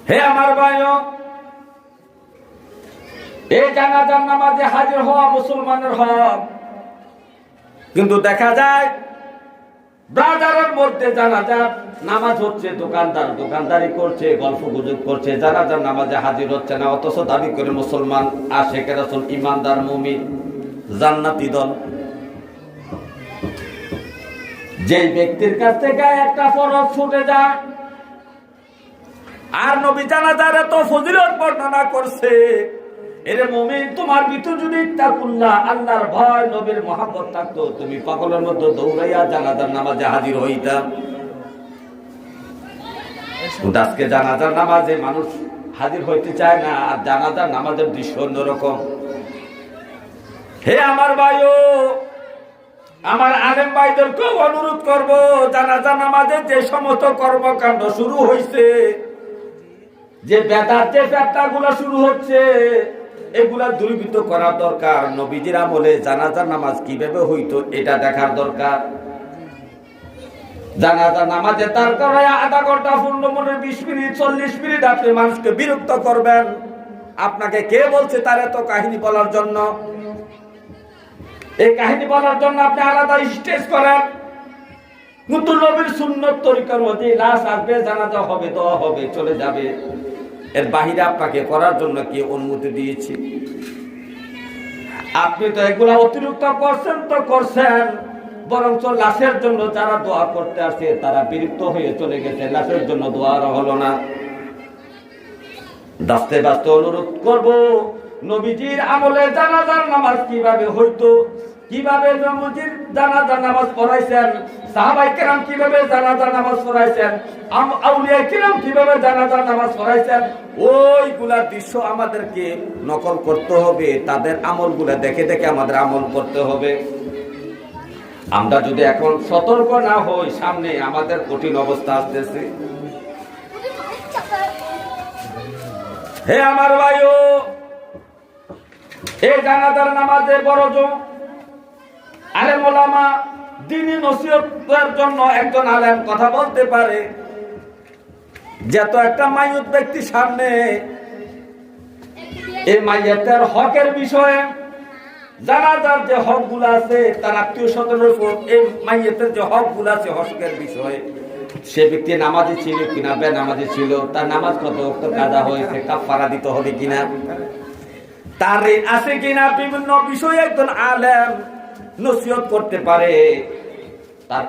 হে আমার ভাইও, এই জানাজার নামাজে হাজির হওয়া মুসলমানের হক। কিন্তু দেখা যায় বাজারের মধ্যে জানাজার নামাজ হচ্ছে, দোকানদার দোকানদারি করছে, গল্প গুজব করছে, জানাজার নামাজে হাজির হচ্ছে না, অথচ দাবি করে মুসলমান, আশিক রাসূল, ইমানদার, মুমিন, জান্নাতি দল। যে ব্যক্তির কাছ থেকে একটা ফরজ ছুটে যায়, আর নবী জানাজার এত ফজিলত বর্ণনা করছে, এরে মুমিন, তোমার ভিতর যদি তাকুল্লাহ, আল্লাহর ভয়, নবীর মহব্বত থাকতো, তুমি পাগলের মধ্যে দৌড়াইয়া জানাজার নামাজে হাজির হইতাম। কিন্তু আজকে জানাজার নামাজে মানুষ হাজির হইতে চায় না, আর জানাজার নামাজের দৃশ্য অন্যরকম। হে আমার ভাইও, আমার আলেম ভাইদেরকেও অনুরোধ করব, জানাজার নামাজে যে সমস্ত কর্মকাণ্ড শুরু হয়েছে, যে বেদাত, যে ফিতনাগুলো শুরু হচ্ছে, এগুলা দূরীভূত করার দরকার। নবীজির আমলে জানাজার নামাজ কিভাবে হইতো এটা দেখার দরকার। জানাজার নামাজে তার করে আধা ঘন্টা, 15 মিনিট, 20 মিনিট, 40 মিনিট আপনি মানুষকে বিরক্ত করবেন। আপনাকে কে বলছে তার এত কাহিনী বলার জন্য? এই কাহিনী বলার জন্য আপনি আলাদা স্টেজ করেন। নতুন নবীর সুন্নত তরিকার মধ্যে লাশ আসবে, জানাজা হবে, দোয়া হবে, চলে যাবে। এর বাহিরে আপনাকে করার জন্য কে অনুমতি দিয়েছে? আপনি তো এগুলা অতিরিক্ত করছেন তো করছেন, বরঞ্চ লাশের জন্য যারা দোয়া করতে আসে তারা বিরক্ত হয়ে চলে গেছে, লাশের জন্য দোয়া হলো না। দাস্তে বাস্তে অনুরোধ করব, নবীজির আমলে জানাজার নামাজ কিভাবে হইতো, কিভাবে নবীজির জানাজার নামাজ পড়াইছেন, সাহাবায়ে কেরাম কিভাবে জানাজার নামাজ পড়াইছেন, আউলিয়া কেরাম কিভাবে জানাজার নামাজ পড়াইছেন, ওইগুলা দৃশ্য আমাদেরকে নকল করতে হবে। তাদের আমলগুলা দেখে দেখে আমাদের আমল করতে হবে। আমরা যদি এখন সতর্ক না হই, সামনে আমাদের কঠিন অবস্থা আসতেছে। হে আমার ভাইও, এই জানাজার নামাজে বড় আলেম ওলামা দ্বীনি নসিহতের জন্য একজন আলেম কথা বলতে পারে। যত একটা মাইয়ুত ব্যক্তির সামনে এই মাইয়াতের হকের বিষয়ে, জানাজার যে হকগুলো আছে, তার আত্মীয় স্বজনের উপর এই মাইয়াতের যে হকগুলো আছে, হকের বিষয়ে, সে ব্যক্তি নামাজি ছিল কিনা, বেনামাজি ছিল, তার নামাজ কত ওয়াক্ত কাজা হয়েছে, কাফারা দিতে হবে কিনা, তার ঋণ আছে কিনা, বিভিন্ন বিষয়ে একজন আলেম নসিহত করতে পারে। তার